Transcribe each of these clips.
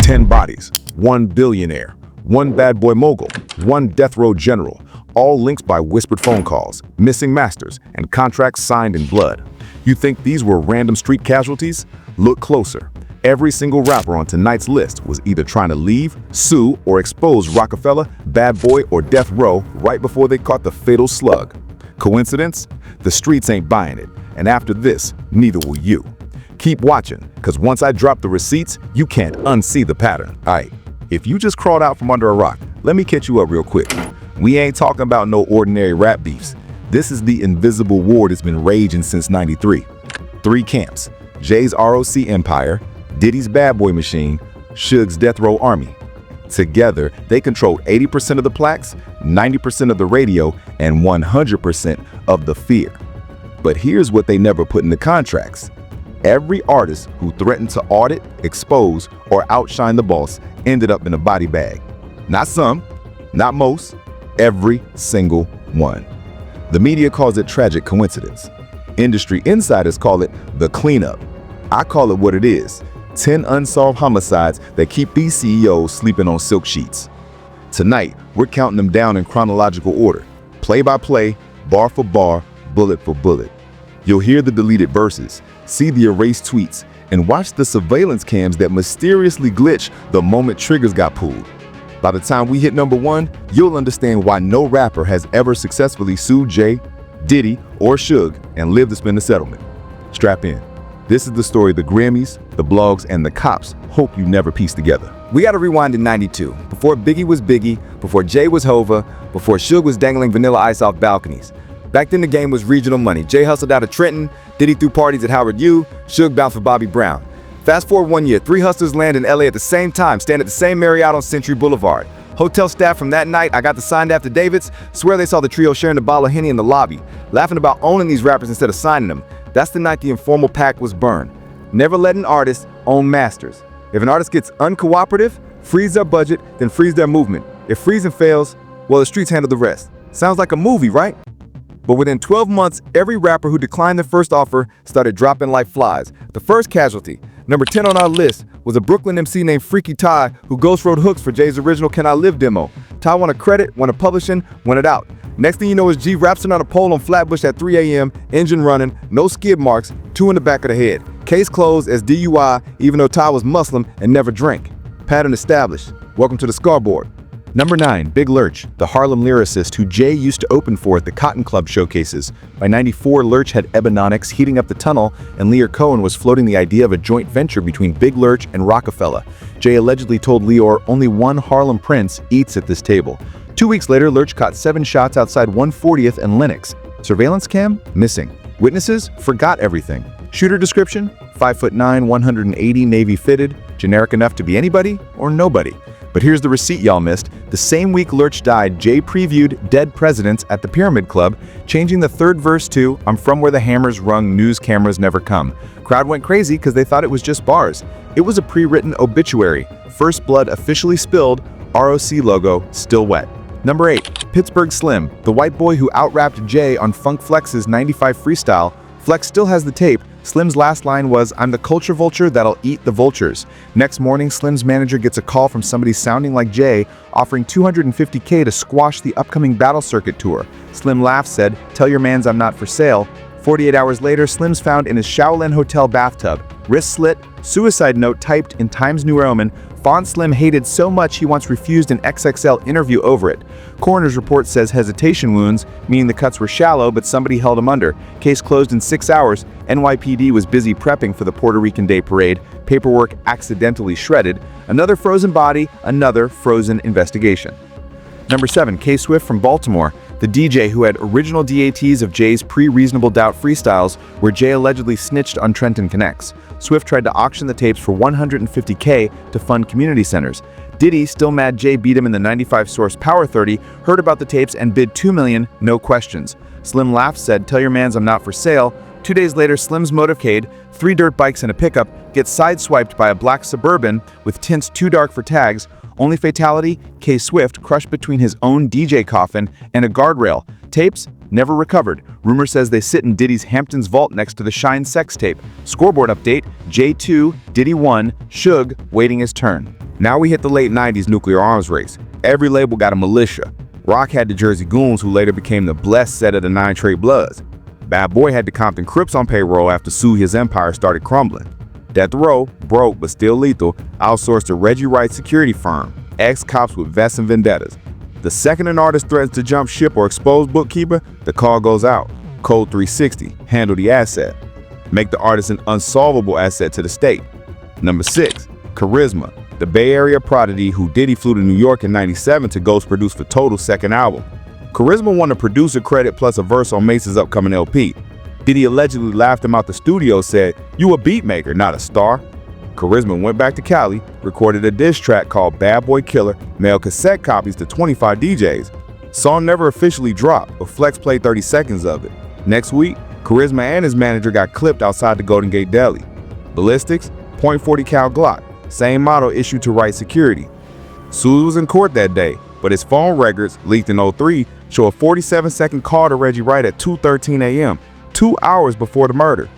10 bodies, 1 billionaire, 1 bad boy mogul, 1 death row general, all linked by whispered phone calls, missing masters, and contracts signed in blood. You think these were random street casualties? Look closer. Every single rapper on tonight's list was either trying to leave, sue, or expose Rockefeller, Bad Boy, or Death Row right before they caught the fatal slug. Coincidence? The streets ain't buying it, and after this, neither will you. Keep watching, because once I drop the receipts, you can't unsee the pattern. Aight, if you just crawled out from under a rock, let me catch you up real quick. We ain't talking about no ordinary rap beefs. This is the invisible war that's been raging since '93. 3 camps: Jay's ROC Empire, Diddy's Bad Boy Machine, Suge's Death Row Army. Together, they control 80% of the plaques, 90% of the radio, and 100% of the fear. But here's what they never put in the contracts. Every artist who threatened to audit, expose, or outshine the boss ended up in a body bag. Not some, not most, every single one. The media calls it tragic coincidence. Industry insiders call it the cleanup. I call it what it is: 10 unsolved homicides that keep these CEOs sleeping on silk sheets. Tonight, we're counting them down in chronological order, play by play, bar for bar, bullet for bullet. You'll hear the deleted verses, see the erased tweets, and watch the surveillance cams that mysteriously glitch the moment triggers got pulled. By the time we hit number 1, you'll understand why no rapper has ever successfully sued Jay, Diddy, or Suge and lived to spin the settlement. Strap in. This is the story the Grammys, the blogs, and the cops hope you never piece together. We gotta rewind to '92, before Biggie was Biggie, before Jay was Hova, before Suge was dangling Vanilla Ice off balconies. Back then the game was regional money. Jay hustled out of Trenton, Diddy threw parties at Howard U, Suge bounced for Bobby Brown. Fast forward 1 year, 3 hustlers land in LA at the same time, stand at the same Marriott on Century Boulevard. Hotel staff from that night, I got the signed affidavits, swear they saw the trio sharing a bottle of Henny in the lobby, laughing about owning these rappers instead of signing them. That's the night the informal pact was burned. Never let an artist own masters. If an artist gets uncooperative, freeze their budget, then freeze their movement. If freezing fails, well, the streets handle the rest. Sounds like a movie, right? But within 12 months, every rapper who declined their first offer started dropping like flies. The first casualty, number 10 on our list, was a Brooklyn MC named Freaky Ty who ghost wrote hooks for Jay's original Can I Live demo. Ty wanted credit, wanted publishing, wanted out. Next thing you know is G rapping on a pole on Flatbush at 3 a.m., engine running, no skid marks, 2 in the back of the head. Case closed as DUI, even though Ty was Muslim and never drank. Pattern established. Welcome to the scoreboard. Number 9, Big Lurch, the Harlem lyricist who Jay used to open for at the Cotton Club showcases. By '94, Lurch had Ebononics heating up the tunnel, and Leor Cohen was floating the idea of a joint venture between Big Lurch and Rockefeller. Jay allegedly told Leor only one Harlem prince eats at this table. 2 weeks later, Lurch caught 7 shots outside 140th and Lenox. Surveillance cam? Missing. Witnesses? Forgot everything. Shooter description? 5'9", 180, Navy fitted. Generic enough to be anybody or nobody. But here's the receipt y'all missed. The same week Lurch died, Jay previewed Dead Presidents at the Pyramid Club, changing the third verse to I'm from where the hammers rung, news cameras never come. Crowd went crazy because they thought it was just bars. It was a pre-written obituary. First blood officially spilled, ROC logo still wet. Number 8, Pittsburgh Slim, the white boy who out-rapped Jay on Funk Flex's '95 freestyle. Flex still has the tape. Slim's last line was, I'm the culture vulture that'll eat the vultures. Next morning, Slim's manager gets a call from somebody sounding like Jay, offering $250K to squash the upcoming Battle Circuit tour. Slim laughed, said, tell your mans I'm not for sale. 48 hours later, Slim's found in his Shaolin Hotel bathtub. Wrist slit, suicide note typed in Times New Roman, font Slim hated so much he once refused an XXL interview over it. Coroner's report says hesitation wounds, meaning the cuts were shallow but somebody held him under. Case closed in 6 hours. NYPD was busy prepping for the Puerto Rican Day Parade. Paperwork accidentally shredded. Another frozen body, another frozen investigation. Number 7, K Swift from Baltimore, the DJ who had original DATs of Jay's pre-Reasonable Doubt freestyles where Jay allegedly snitched on Trenton Connects. Swift tried to auction the tapes for $150K to fund community centers. Diddy, still mad Jay beat him in the '95 Source Power 30, heard about the tapes and bid $2 million, no questions. Slim laughed, said, tell your mans I'm not for sale. 2 days later, Slim's motorcade, 3 dirt bikes and a pickup, gets sideswiped by a black Suburban with tints too dark for tags. Only fatality, K Swift crushed between his own DJ coffin and a guardrail. Tapes never recovered. Rumor says they sit in Diddy's Hamptons vault next to the Shine sex tape. Scoreboard update, J2, Diddy 1, Suge waiting his turn. Now we hit the late 90s nuclear arms race. Every label got a militia. Rock had the Jersey Goons, who later became the blessed set of the 9 Trey Bloods. Bad Boy had the Compton Crips on payroll after Suge's empire started crumbling. Death Row, broke but still lethal, outsourced to Reggie Wright's security firm, ex-cops with vests and vendettas. The second an artist threatens to jump ship or expose bookkeeper, the call goes out. Code 360, handle the asset. Make the artist an unsolvable asset to the state. Number 6, Charisma, the Bay Area prodigy who Diddy flew to New York in '97 to ghost produce for Total's second album. Charisma won a producer credit plus a verse on Mace's upcoming LP. Diddy allegedly laughed him out the studio, said, "You a beat maker, not a star." Charisma went back to Cali, recorded a diss track called Bad Boy Killer, mailed cassette copies to 25 DJs. Song never officially dropped, but Flex played 30 seconds of it. Next week, Charisma and his manager got clipped outside the Golden Gate Deli. Ballistics, .40 cal Glock, same model issued to Wright Security. Suge was in court that day, but his phone records, leaked in '03, show a 47-second call to Reggie Wright at 2:13 a.m., 2 hours before the murder.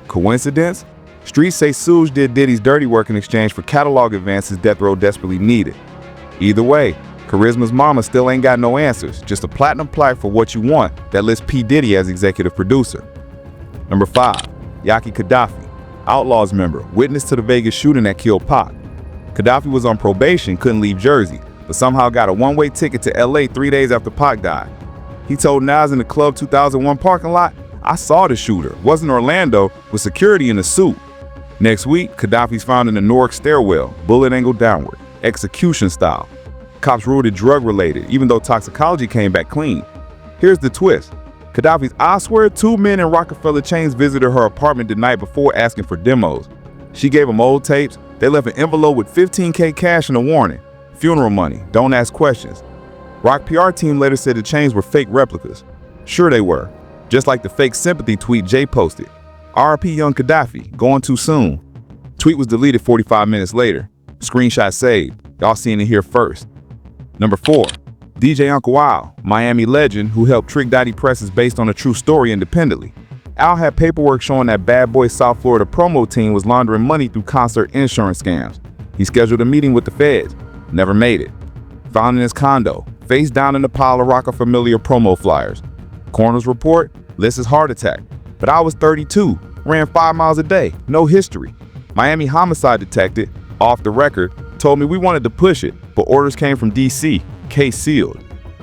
Coincidence? Streets say Suge did Diddy's dirty work in exchange for catalog advances Death Row desperately needed. Either way, Charisma's mama still ain't got no answers, just a platinum plaque for What You Want that lists P. Diddy as executive producer. Number 5, Yaki Gaddafi, Outlaws member, witness to the Vegas shooting that killed Pac. Gaddafi was on probation, couldn't leave Jersey, but somehow got a one-way ticket to LA 3 days after Pac died. He told Nas in the Club 2001 parking lot, "I saw the shooter, wasn't Orlando, with security in a suit." Next week, Gaddafi's found in the Newark stairwell, bullet angle downward, execution style. Cops ruled it drug-related, even though toxicology came back clean. Here's the twist. Gaddafi's "I swear" 2 men in Rockefeller chains visited her apartment the night before asking for demos. She gave them old tapes. They left an envelope with $15K cash and a warning. Funeral money, don't ask questions. Rock PR team later said the chains were fake replicas. Sure they were. Just like the fake sympathy tweet Jay posted. "RIP Young Gaddafi, going too soon." Tweet was deleted 45 minutes later. Screenshot saved. Y'all seen it here first. Number 4, DJ Uncle Al, Miami legend who helped Trick Daddy Presses based on a true story independently. Al had paperwork showing that Bad Boy South Florida promo team was laundering money through concert insurance scams. He scheduled a meeting with the feds. Never made it. Found in his condo, face down in a pile of Rockefeller promo flyers. Coroner's report lists his heart attack. But I was 32, ran 5 miles a day, no history. Miami homicide detective, off the record, told me we wanted to push it, but orders came from DC, case sealed.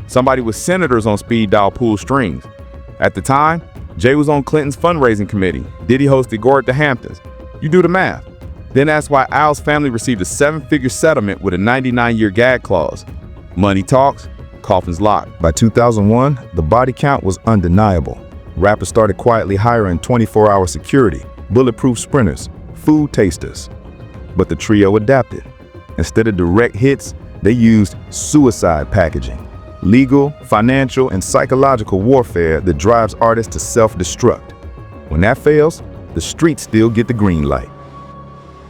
Somebody with senators on speed dial pulled strings. At the time, Jay was on Clinton's fundraising committee. Diddy hosted Gore at the Hamptons. You do the math. Then that's why Al's family received a 7-figure settlement with a 99-year gag clause. Money talks, coffins locked. By 2001, the body count was undeniable. Rappers started quietly hiring 24-hour security, bulletproof sprinters, food tasters. But the trio adapted. Instead of direct hits, they used suicide packaging. Legal, financial, and psychological warfare that drives artists to self-destruct. When that fails, the streets still get the green light.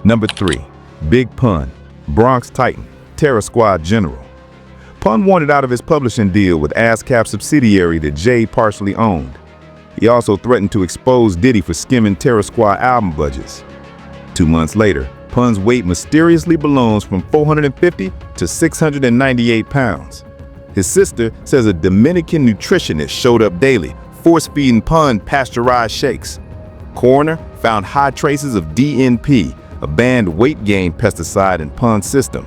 Number 3, Big Pun, Bronx Titan, Terror Squad General. Pun wanted out of his publishing deal with ASCAP subsidiary that Jay partially owned. He also threatened to expose Diddy for skimming Terror Squad album budgets. 2 months later, Pun's weight mysteriously balloons from 450 to 698 pounds. His sister says a Dominican nutritionist showed up daily, force-feeding Pun pasteurized shakes. Coroner found high traces of DNP, a banned weight gain pesticide in Pun's system.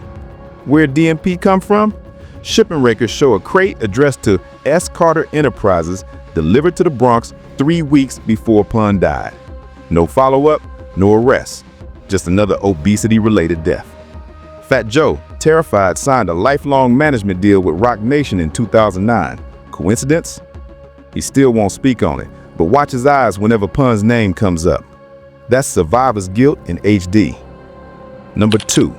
Where DNP come from? Shipping records show a crate addressed to S. Carter Enterprises delivered to the Bronx 3 weeks before Pun died. No follow-up, no arrest. Just another obesity-related death. Fat Joe, terrified, signed a lifelong management deal with Roc Nation in 2009. Coincidence? He still won't speak on it, but watch his eyes whenever Pun's name comes up. That's survivor's guilt in HD. Number 2,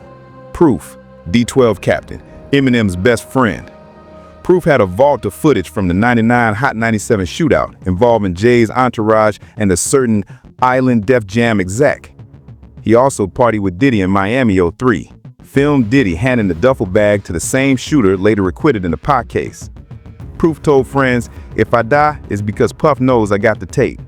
Proof, D12 captain, Eminem's best friend. Proof had a vault of footage from the '99 Hot 97 shootout involving Jay's entourage and a certain Island Def Jam exec. He also partied with Diddy in Miami '03. Filmed Diddy handing the duffel bag to the same shooter later acquitted in the Pac case. Proof told friends, "If I die, it's because Puff knows I got the tape."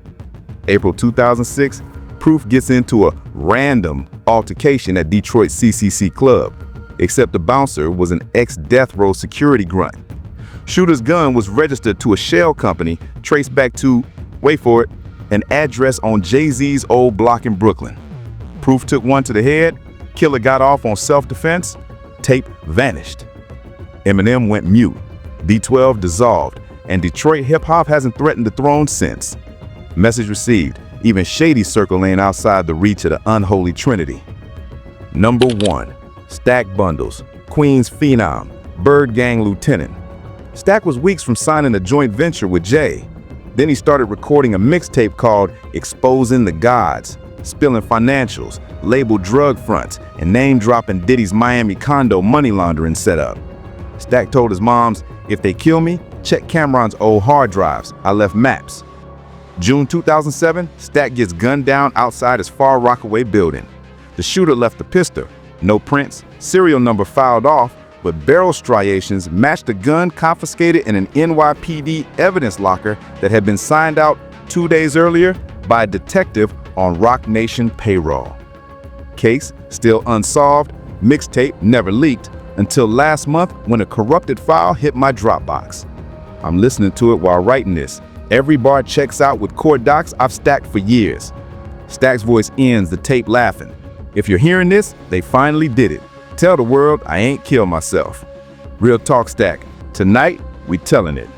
April 2006, Proof gets into a random altercation at Detroit's CCC Club. except the bouncer was an ex-death row security grunt. Shooter's gun was registered to a shell company traced back to, wait for it, an address on Jay-Z's old block in Brooklyn. Proof took one to the head, killer got off on self-defense, tape vanished. Eminem went mute, D12 dissolved, and Detroit hip-hop hasn't threatened the throne since. Message received, even Shady Circle ain't outside the reach of the unholy trinity. Number 1. Stack Bundles, Queens Phenom, Bird Gang Lieutenant. Stack was weeks from signing a joint venture with Jay. Then he started recording a mixtape called Exposing the Gods, spilling financials, labeled drug fronts, and name-dropping Diddy's Miami condo money laundering setup. Stack told his moms, if they kill me, check Cameron's old hard drives. I left maps. June 2007, Stack gets gunned down outside his Far Rockaway building. The shooter left a pistol, no prints, serial number filed off, but barrel striations matched the gun confiscated in an NYPD evidence locker that had been signed out 2 days earlier by a detective on Roc Nation payroll. Case still unsolved, mixtape never leaked until last month when a corrupted file hit my Dropbox. I'm listening to it while writing this. Every bar checks out with court docs I've stacked for years. Stack's voice ends the tape laughing. If you're hearing this, they finally did it. Tell the world I ain't killed myself. Real talk, Stack. Tonight, we telling it.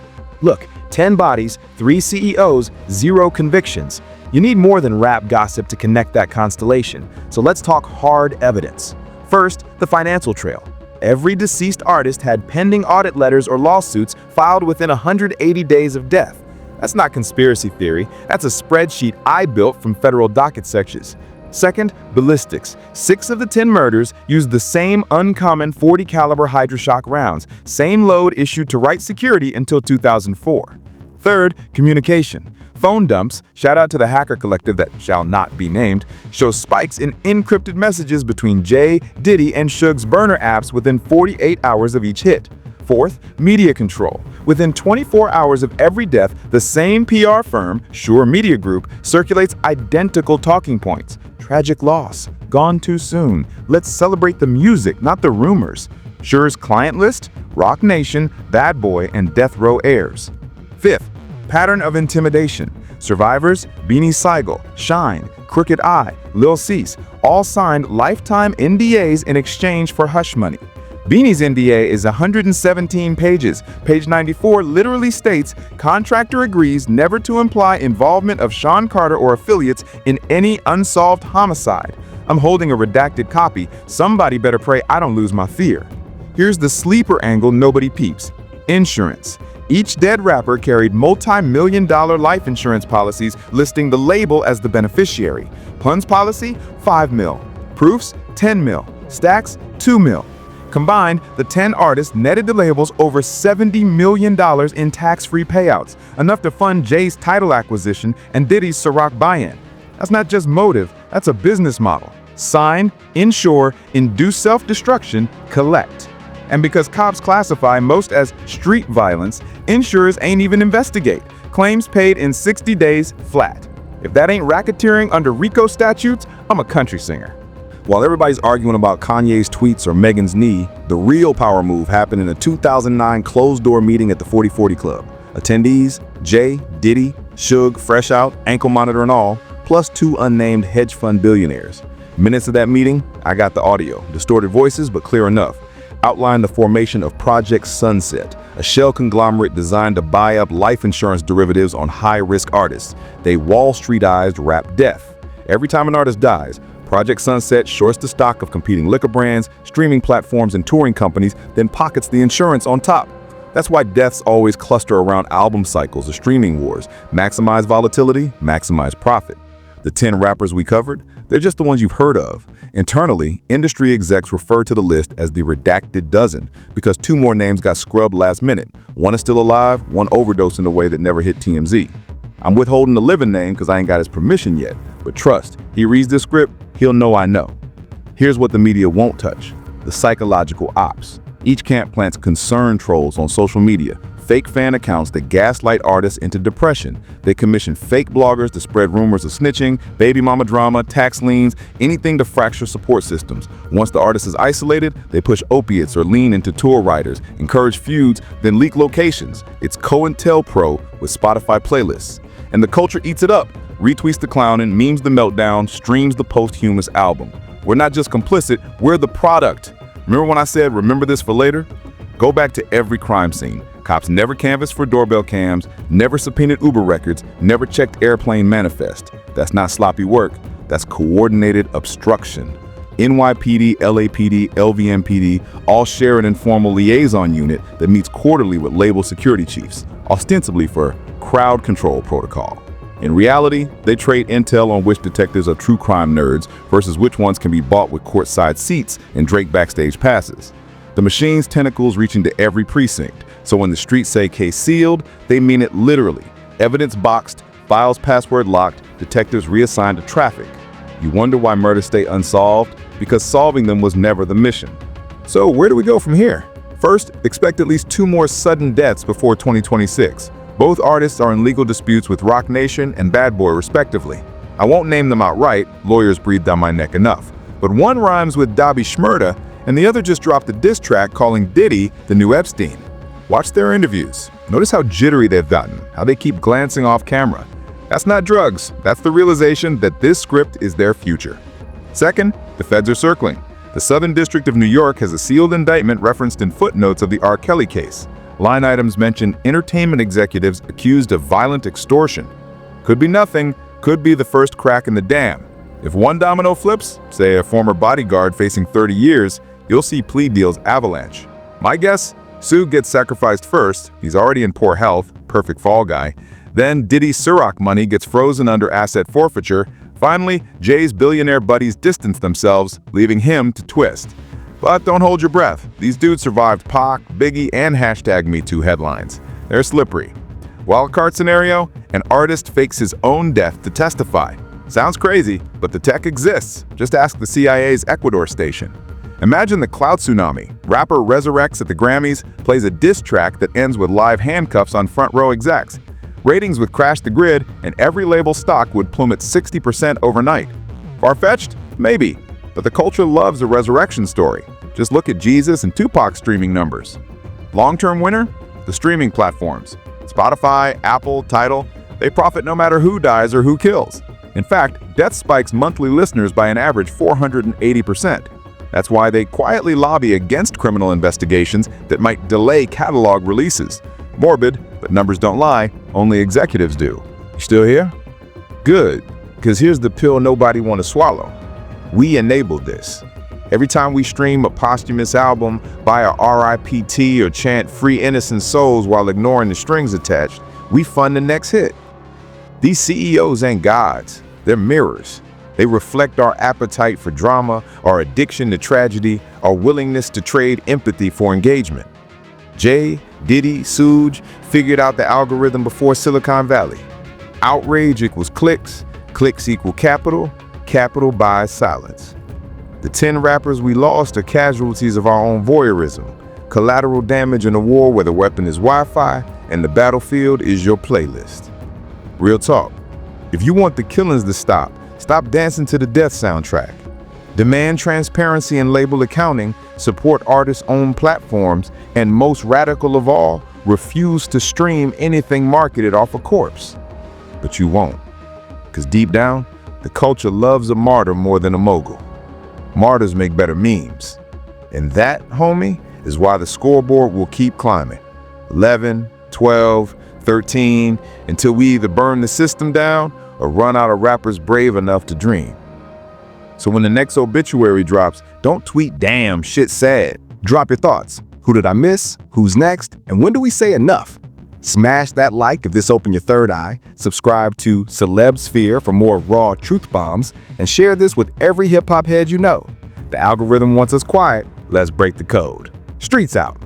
Look, 10 bodies, 3 CEOs, 0 convictions. You need more than rap gossip to connect that constellation, so let's talk hard evidence. First, the financial trail. Every deceased artist had pending audit letters or lawsuits filed within 180 days of death. That's not conspiracy theory, that's a spreadsheet I built from federal docket sections. Second, ballistics. 6 of the 10 murders used the same uncommon 40 caliber Hydroshock rounds, same load issued to Wright Security until 2004. Third, communication. Phone dumps, shout out to the hacker collective that shall not be named, show spikes in encrypted messages between Jay, Diddy, and Suge's burner apps within 48 hours of each hit. Fourth, media control. Within 24 hours of every death, the same PR firm, Shure Media Group, circulates identical talking points. Tragic loss. Gone too soon. Let's celebrate the music, not the rumors. Shure's client list, Roc Nation, Bad Boy, and Death Row heirs. Fifth, pattern of intimidation. Survivors, Beanie Sigel, Shine, Crooked Eye, Lil Cease, all signed lifetime NDAs in exchange for hush money. Beanie's NDA is 117 pages. Page 94 literally states, contractor agrees never to imply involvement of Sean Carter or affiliates in any unsolved homicide. I'm holding a redacted copy. Somebody better pray I don't lose my fear. Here's the sleeper angle nobody peeps. Insurance. Each dead rapper carried multi-million-dollar life insurance policies listing the label as the beneficiary. Pun's policy, 5 mil. Proofs, 10 mil. Stacks, 2 mil. Combined, the 10 artists netted the labels over $70 million in tax-free payouts, enough to fund Jay's title acquisition and Diddy's Ciroc buy-in. That's not just motive, that's a business model. Sign, insure, induce self-destruction, collect. And because cops classify most as street violence, insurers ain't even investigate. Claims paid in 60 days flat. If that ain't racketeering under RICO statutes, I'm a country singer. While everybody's arguing about Kanye's tweets or Megan's knee, the real power move happened in a 2009 closed-door meeting at the 4040 Club. Attendees, Jay, Diddy, Suge, Fresh Out, Ankle Monitor and all, plus 2 unnamed hedge fund billionaires. Minutes of that meeting, I got the audio, distorted voices but clear enough. Outlined the formation of Project Sunset, a shell conglomerate designed to buy up life insurance derivatives on high-risk artists. They Wall Streetized rap death. Every time an artist dies, Project Sunset shorts the stock of competing liquor brands, streaming platforms, and touring companies, then pockets the insurance on top. That's why deaths always cluster around album cycles or streaming wars. Maximize volatility, maximize profit. The 10 rappers we covered, they're just the ones you've heard of. Internally, industry execs refer to the list as the redacted dozen because 2 more names got scrubbed last minute. One is still alive, one overdosed in a way that never hit TMZ. I'm withholding the living name because I ain't got his permission yet, but trust, he reads this script, he'll know I know. Here's what the media won't touch: the psychological ops. Each camp plants concern trolls on social media, fake fan accounts that gaslight artists into depression. They commission fake bloggers to spread rumors of snitching, baby mama drama, tax liens, anything to fracture support systems. Once the artist is isolated, they push opiates or lean into tour riders, encourage feuds, then leak locations. It's COINTELPRO with Spotify playlists. And the culture eats it up, retweets the clowning, memes the meltdown, streams the posthumous album. We're not just complicit, we're the product. Remember when I said, remember this for later? Go back to every crime scene. Cops never canvassed for doorbell cams, never subpoenaed Uber records, never checked airplane manifest. That's not sloppy work, that's coordinated obstruction. NYPD, LAPD, LVMPD all share an informal liaison unit that meets quarterly with label security chiefs, ostensibly for crowd control protocol. In reality, they trade intel on which detectives are true crime nerds versus which ones can be bought with courtside seats and Drake backstage passes. The machine's tentacles reaching to every precinct, so when the streets say case sealed, they mean it literally. Evidence boxed, files password locked, detectives reassigned to traffic. You wonder why murders stay unsolved? Because solving them was never the mission. So where do we go from here? First, expect at least 2 more sudden deaths before 2026. Both artists are in legal disputes with Roc Nation and Bad Boy respectively. I won't name them outright, lawyers breathe down my neck enough. But one rhymes with Dobby Schmurda, and the other just dropped a diss track calling Diddy the new Epstein. Watch their interviews. Notice how jittery they've gotten, how they keep glancing off camera. That's not drugs, that's the realization that this script is their future. Second, the feds are circling. The Southern District of New York has a sealed indictment referenced in footnotes of the R. Kelly case. Line items mention entertainment executives accused of violent extortion. Could be nothing, could be the first crack in the dam. If one domino flips, say a former bodyguard facing 30 years, you'll see plea deals avalanche. My guess, Suge gets sacrificed first, he's already in poor health, perfect fall guy. Then Diddy-Suge money gets frozen under asset forfeiture. Finally, Jay's billionaire buddies distance themselves, leaving him to twist. But don't hold your breath. These dudes survived Pac, Biggie, and #MeToo headlines. They're slippery. Wildcard scenario, an artist fakes his own death to testify. Sounds crazy, but the tech exists. Just ask the CIA's Ecuador station. Imagine the clout tsunami. Rapper resurrects at the Grammys, plays a diss track that ends with live handcuffs on front row execs. Ratings would crash the grid, and every label stock would plummet 60% overnight. Far-fetched? Maybe. But the culture loves a resurrection story. Just look at Jesus and Tupac's streaming numbers. Long-term winner? The streaming platforms. Spotify, Apple, Tidal, they profit no matter who dies or who kills. In fact, death spikes monthly listeners by an average 480%. That's why they quietly lobby against criminal investigations that might delay catalog releases. Morbid, but numbers don't lie, only executives do. You still here? Good, because here's the pill nobody want to swallow. We enabled this. Every time we stream a posthumous album, buy a RIPT or chant free innocent souls while ignoring the strings attached, we fund the next hit. These CEOs ain't gods, they're mirrors. They reflect our appetite for drama, our addiction to tragedy, our willingness to trade empathy for engagement. Jay, Diddy, Suge figured out the algorithm before Silicon Valley. Outrage equals clicks, clicks equal capital, capital buys silence. The 10 rappers we lost are casualties of our own voyeurism, collateral damage in a war where the weapon is Wi-Fi and the battlefield is your playlist. Real talk. If you want the killings to stop dancing to the death soundtrack. Demand transparency and label accounting, support artists-owned platforms, and most radical of all, refuse to stream anything marketed off a corpse. But you won't, because deep down, the culture loves a martyr more than a mogul. Martyrs make better memes. And that, homie, is why the scoreboard will keep climbing. 11, 12, 13, until we either burn the system down or run out of rappers brave enough to dream. So when the next obituary drops, don't tweet, "Damn, shit sad." Drop your thoughts. Who did I miss? Who's next? And when do we say enough? Smash that like if this opened your third eye, subscribe to Celeb Sphere for more raw truth bombs, and share this with every hip-hop head you know. The algorithm wants us quiet, let's break the code. Streets out.